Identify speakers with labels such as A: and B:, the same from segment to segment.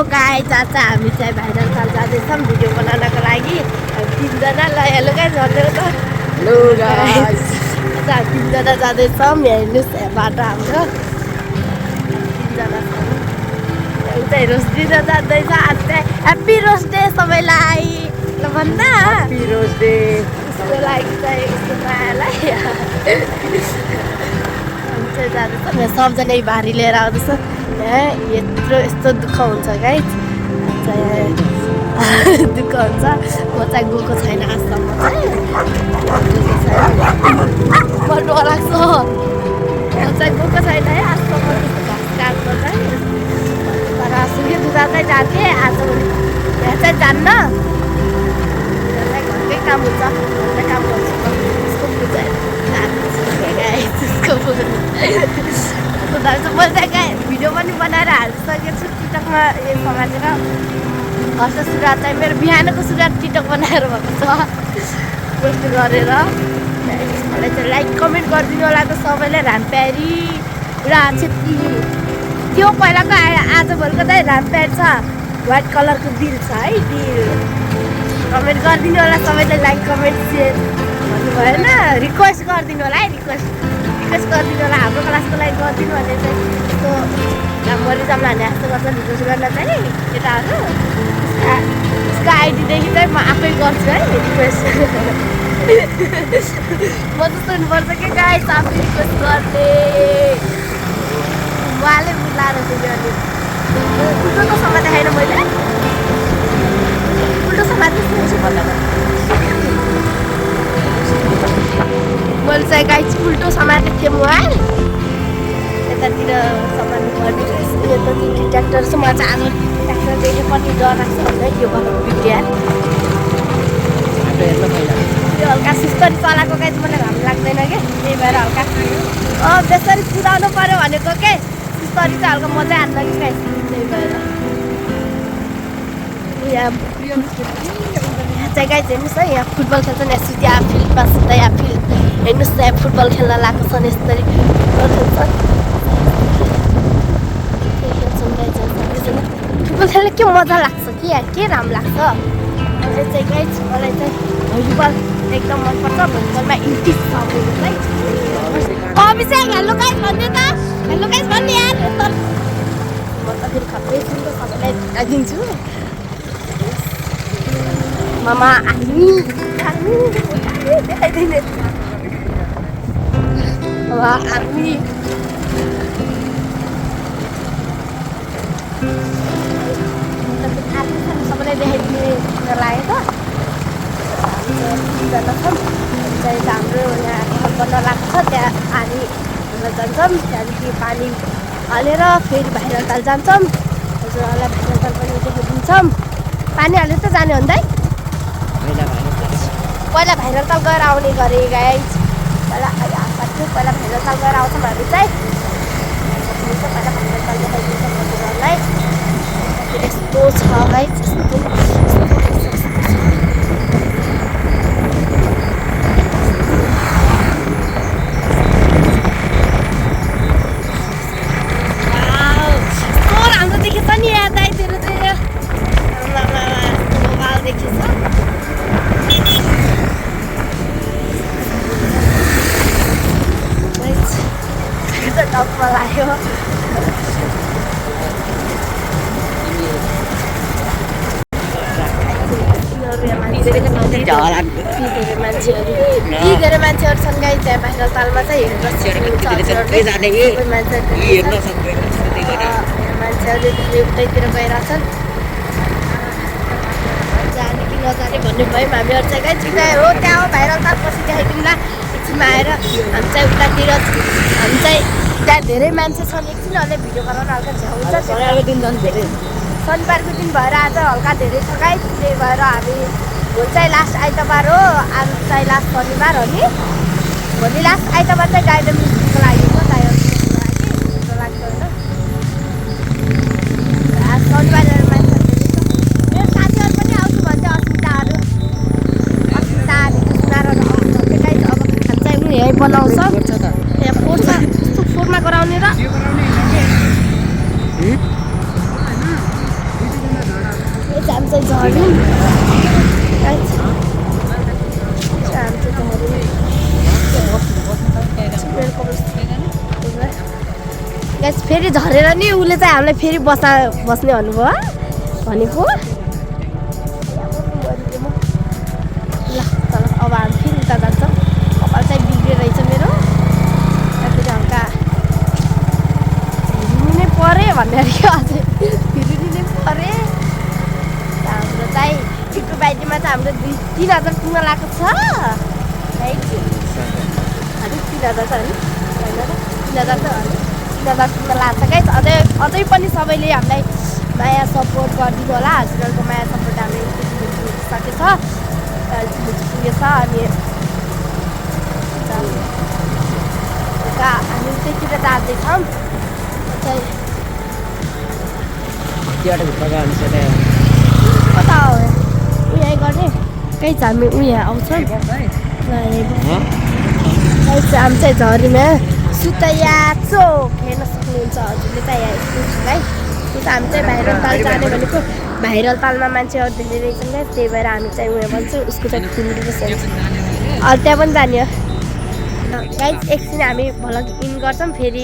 A: Guys आज चाहिँ हामी चाहिँ भाइरल ताल जाँदैछौँ भिडियो बनाउनको लागि। तीनजना ल हेलो गाइस भन्दै त
B: हेलो गाइस
A: आज हामी तीनजना जाँदैछौँ। हेर्नुहोस् बाटो हाम्रो तीनजना छौँ। एउटा रोस्ट दिन जाँदैछ। आज चाहिँ ह्याप्पी रोस्ट डे सबैलाई ल भन्दा
B: ह्याप्पी रोज डे
A: उसको लागि चाहिँ उसको मायालाई चाहिँ जाँदैछ। यहाँ सबजना भारी लिएर आउँदैछ। यहाँ यस्तो दुःख हुन्छ गाइस दुःख हुन्छ। म चाहिँ गएको छैन आजसम्म चाहिँ म डर लाग्छ। म चाहिँ गएको छैन है आजसम्म त्यस्तो घाँस काट्न चाहिँ। तर सुके दुधा चाहिँ जान्थेँ आज यहाँ चाहिँ जान्न। घरकै काम हुन्छ घरकै काम गर्छु उसको पूजा म चाहिँ भिडियो पनि बनाएर हालिसकेको छु टिकटकमा यो समातेर। हर्ष सुरुवात चाहिँ मेरो बिहानको सुरुवात टिकटक बनाएर भएको छ पोस्ट गरेर। मलाई चाहिँ लाइक कमेन्ट गरिदिनु होला त सबैले। रामप्यारी पुरा छेत्री त्यो पहिलाको आजभरिको चाहिँ रामप्यारी छ। व्हाइट कलरको दिल छ है दिल। कमेन्ट गरिदिनु होला सबैले लाइक कमेन्ट सेयर भन्नु भएन रिक्वेस्ट गरिदिनु होला है रिक्वेस्ट गरिदिनु होला। हाम्रो क्लासको लागि गरिदिनु भने चाहिँ यस्तो मरिजाम लाने जस्तो गर्छ रिक्वेस्ट गर्न चाहिँ केटाहरू। उसको आइडीदेखि चाहिँ म आफै गर्छु है रिक्वेस्ट। म जस्तो हुनुपर्छ कि गाइस आफै रिक्वेस्ट गर्ने। उहाँले मिलाएर दियो अनि उल्टो त समाते छैन मैले उल्टो समाते मैले चाहिँ गाइस उल्टो समातेको थिएँ मोबाइल यतातिर सामान पर्ने यतातिर ट्र्याक्टर छ। म चाहिँ आज ट्र्याक्टर देख्ने पनि डर लाग्छ होइन यो भएको भिडियो त्यो हल्का सुस्तरी चलाएको गाइस मलाई राम्रो लाग्दैन कि त्यही भएर हल्का त्यसरी कुदाउनु पऱ्यो भनेको के सुस्तरी चाहिँ हल्का मजा हान्न कि गाइस त्यही भएर। यहाँ चाहिँ गाइस हेर्नुहोस् है यहाँ फुटबल खेल्छन् यहाँ सुत्या फिल्डमा सुत्दा यहाँ फिल्ड हेर्नुहोस् न यहाँ फुटबल खेल्न लगाएको छन् यसरी खेल्छन्। फुटबल खेल्न के मजा लाग्छ कि यहाँ के राम्रो लाग्छ। मलाई चाहिँ गाइस मलाई चाहिँ भलिबल एकदम मनपर्छ। भलिबलमा इन्ट्रेस्ट छ मेरो चाहिँ। अभिषेक हेलो गाइस भन्ने त हेलो गाइस भन्ने यार यस्तो म त फेरि खप्दै छु नि त सबैलाई दिन्छु। मामा आर्मी देखाइदिने आर्मी सबैलाई देखाइदिने लाग्यो त चाहिँ हाम्रो यहाँ घर बन्न लाग्छ त्यहाँ पानी जान्छौँ। त्यहाँदेखि पानी हालेर फेरि भाइरल ताल जान्छौँ। हजुरहरूलाई भाइरल ताल पनि देखाइदिन्छौँ। पानी हालेर त जाने हो नि त पहिला भाइरल ताल गएर आउने गरेँ गाइस। पहिला भाइरल ताल गएर आउँछौँ हामी चाहिँ पहिला भाइरल ताल देखाइदिन्छौँ हजुरहरूलाई। यस्तो छ गाइस राम्रो देखेछ नि यहाँ दाइतिर चाहिँ मोबाइल देखेछ। टपमा लाग्यो मान्छेहरू छन् गाई त्यहाँ भाइरल तालमा चाहिँ मान्छेहरूले उतैतिर गइरहेछन्। जाने कि नजाने भन्ने भयो हामीहरू चाहिँ गाई छिटाइ हो त्यहाँ हो भाइरल ताल पछि देखाइदिउँला। एकछिनमा आएर हामी चाहिँ उतातिर हामी चाहिँ त्यहाँ धेरै मान्छे छन्। एकछिन अहिले भिडियो बनाउन हल्का झ्याउँछ। शनिबारको दिन भएर आज हल्का धेरै छ गाई त्यही भएर हामी भोलि चाहिँ लास्ट आइतबार हो आज चाहिँ लास्ट शनिबार हो नि। भोलि लास्ट आइतबार चाहिँ गाइडन मिस्त्रीको लागि हो टायर लाग्छ होइन। आज शनिबार मान्छे मेरो साथीहरू पनि आउँछु भन्छ अस्मिताहरू सुनाएर गाई अब हामी चाहिँ यहीँ बनाउँछौँ। यहाँ फोहोर छ यस्तो फोहोरमा गराउने र चाहिँ झरी गाइस फेरि झरेर नि उसले चाहिँ हामीलाई फेरि बस्ने भन्नुभयो भनेको ल चल अब हामी फेरि उता जान्छौँ कपाल चाहिँ बिग्रेर रहेछ मेरो फेरि हल्का हिँड्नु नै पऱ्यो भनेर क्या अझै हिँड्नु नै पऱ्यो हाम्रो चाहिँ छिटो बाइटीमा चाहिँ हाम्रो 3,000 पुग्न लागेको छ है अलिक 3,000 छ होइन 3,000 त 3,000 पुग्न लाग्छ गाइस अझै पनि सबैले हामीलाई माया सपोर्ट गरिदिनु होला हजुरहरूको माया सपोर्ट हामीले सकेछ पुगेछ अनि हामी त्यतिर जाँदैछौँ कता हो उयो गर्ने कहीँ चाहिँ हामी उयो आउँछौँ हामी चाहिँ झरीमा सुतैया चोक हेर्न सक्नुहुन्छ हजुरले चाहिँ यहाँ स्कुल है त्यो चाहिँ हामी चाहिँ भाइरल ताल जाने भनेको भाइरल तालमा मान्छेहरू धेरै रहेछन् क्या त्यही भएर हामी चाहिँ उयो भन्छौँ उसको चाहिँ फुलिरहेको छ त्यहाँ पनि जाने हो गाइज एकछिन हामी भ्लग इन गर्छौँ फेरि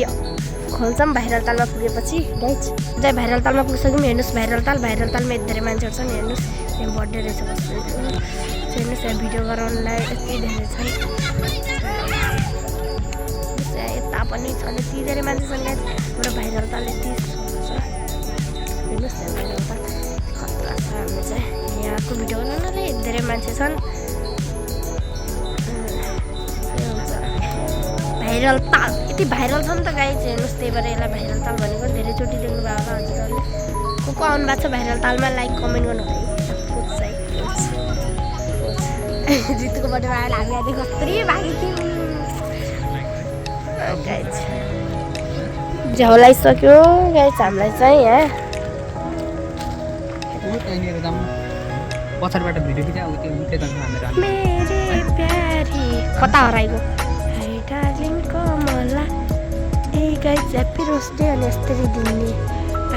A: खोल्छौँ भाइरल तालमा पुगेपछि गाइज चाहिँ भाइरल तालमा पुगिसक्यौँ हेर्नुहोस् भाइरल तालमा धेरै मान्छेहरू छन् हेर्नुहोस् यहाँ बर्थडे रहेछ बस्नु हेर्नुहोस् यहाँ भिडियो गराउनलाई यति धेरै छन् यता पनि छन् यति धेरै मान्छे छन् गाइज हाम्रो भाइरल ताल यति छ हेर्नुहोस् यहाँ भाइरल ताल खतरा छ हामी चाहिँ यहाँको भिडियो बनाउनलाई धेरै मान्छे छन् भाइरल ताल यति भाइरल छ नि त गाइज हेर्नुहोस् त्यही भएर यसलाई भाइरल ताल भनेको धेरैचोटि देख्नुभयो होला हजुरहरूले को आउनु भएको छ भाइरल तालमा लाइक कमेन्ट गर्नु होला है जितुको बर्थडेमा आएर हामी आज कत्रै भागी थियौँ गाइज झ्याउलाइसक्यो गाइज हामीलाई चाहिँ यहाँ
B: पछाडिबाट भिडियो खिच्यो अब त्यो उठ्दै जान्छ हामीहरू
A: मेरे प्यारी कता हराइगयो डार्लिङ कमला ए गाइज ह्याप्पी रोज डे अनि यस्तरी दिने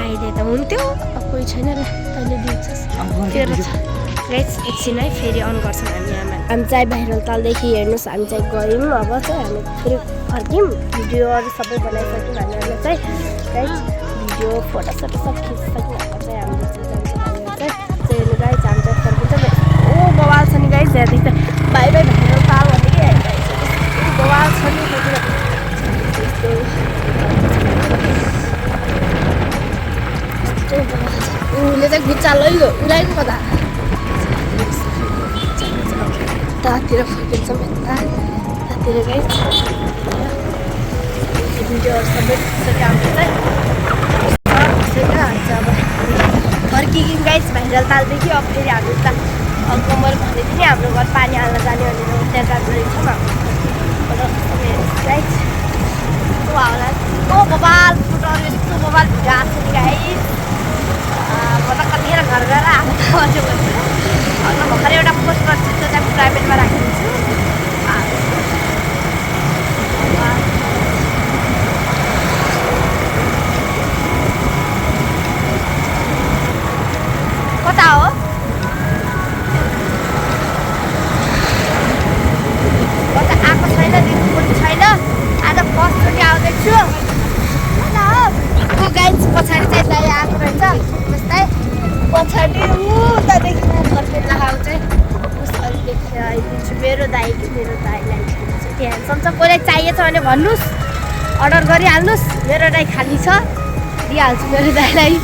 A: आइदिए त हुन्थ्यो अब कोही छैन ल तैँले दिन्छस् तेरो छ गाइज एकछिन है फेरि अन गर्छौँ हामी हामी चाहिँ भाइरल तालदेखि हेर्नुहोस् हामी चाहिँ गयौँ अब चाहिँ हामी फेरि फर्क्यौँ भिडियोहरू सबै बनाइसक्यौँ हामीहरूले चाहिँ गाइज भिडियो फोटोसोटो सब खिचिसक्यौँ अब चाहिँ हामीले चाहिँ जान्छौँ हामीहरू चाहिँ हेर्नु गाइज हामी चाहिँ फर्किन्छ ओ बवाल छ नि गाइज यहाँदेखि त बाई बाई भाइरल ताल भन्ने कि बवाल छ नि उसले चाहिँ खुच्चा लैगयो उडाइको कता तातिर फर्किन्छौँ यतातिर गाइज भिडियोहरू सबै हाम्रो चाहिँ अब फर्कियौँ गाइज भाइरल तालदेखि अब फेरि हामी उता कमल भनेको थिएँ नि हाम्रो घर पानी हाल्न जाने भनेर त्यहाँ जाँदो रहेछौँ गाइज ओ बबाल फुटहरू यस्तो बबाल भिडियो आएको छ नि गाइज म त कतिखेर घर गएर आएको भन्छु अन्त भर्खर एउटा पोस्ट गर्छु त्यो चाहिँ प्राइभेटमा राखिदिन्छु कता हो कता आएको छैन दिदी पनि छैन आज फर्स्टचोटि आउँदैछु गाइज पछाडि चाहिँ दाइ आएको रहेछ जस्तै पछाडि उतादेखि फर्केर लगाएको चाहिँ उसरी देखेर आइदिन्छु मेरो दाइलाई त्यो ह्यान्डसम छ कसलाई चाहिएछ भने भन्नुहोस् अर्डर गरिहाल्नुहोस् मेरो दाइ खाली छ दिइहाल्छु मेरो दाइलाई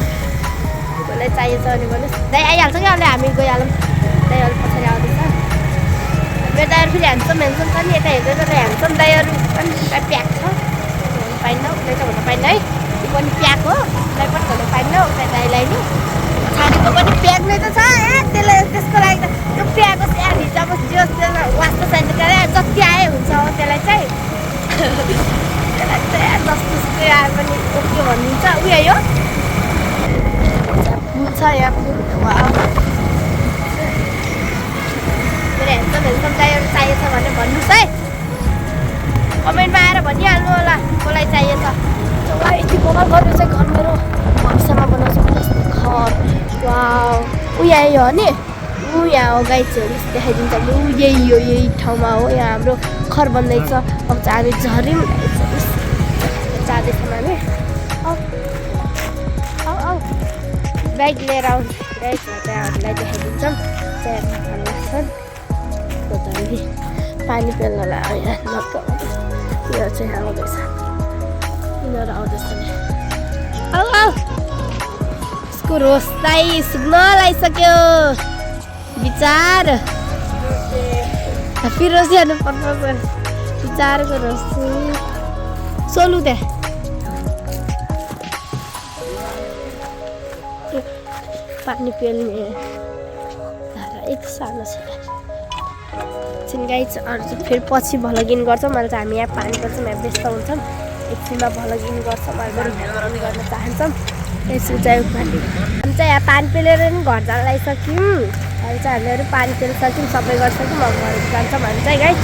A: कसलाई चाहिएछ भने भन्नुहोस् दाइ आइहाल्छ कि अहिले हामी गइहालौँ दाइ अलिक पछाडि आउँदैछ मेरो दाइहरू फेरि ह्यान्डसम छ नि यता हेर्दै त ह्यान्डसम दाइहरू पनि प्याक छ भन्नु पाइन्न उसलाई त भन्नु पाइन्न है त्यो पनि प्याक हो उसलाई पनि भन्नु पाइन्न उता दाइलाई नि छानेको पनि प्याक नै त छ त्यसलाई त्यसको लागि त त्यो प्याक होस् या भिजाओस् जोस् त्यसलाई वास्ता चाहिन्छ त्यसलाई जति आए हुन्छ हो त्यसलाई चाहिँ त्यसलाई चाहिँ जस्तो आए पनि ओके भनिदिन्छ उयो यो फुल छ यहाँ फुल मेरो ह्यान्डसम दाइहरू चाहिएछ भने भन्नुहोस् है कमेन्टमा आएर भनिहाल्नु होला कसलाई चाहिएछ यति कमाल गरेर चाहिँ घर मेरो भविष्यमा बनाउँछु घर वा उयो यो हो नि ऊ यहाँ हो गाइजहरू देखाइदिन्छ ऊ यही ठाउँमा हो यहाँ हाम्रो घर बन्दैछ अब चाहिँ हामी झऱ्यौँ जाँदैछौँ हामी आऊ बाइक लिएर आउँछ गाइजहरू चाहिँ हामीलाई देखाइदिन्छौँ चाहिँ लाग्छन् पानी पेल्नलाई यहाँ नपाउँछ यो चाहिँ आउँदैछ यिनीहरू आउँदैछ नि आऊ यसको रोस्ताई सुक्न लागिसक्यो विचार फिरोज हेर्नु पर्छ विचारको रोस सोलु त्यहाँ पानी पेल्ने यति सानो छ गाइज अरू चाहिँ फेरि पछि भ्लगिङ गर्छौँ मैले चाहिँ हामी यहाँ पानी पर्छौँ यहाँ व्यस्त हुन्छौँ एकछिनमा भ्लगिङ गर्छौँ अहिले भ्लगिङ गर्न चाहन्छौँ यसरी चाहिँ हामी चाहिँ यहाँ पानी पेलेर नि घर जान लागिसक्यौँ अहिले चाहिँ हामीहरू पानी पेलिसक्यौँ सबै गरिसक्यौँ अब घर जान्छौँ हामी चाहिँ गाइज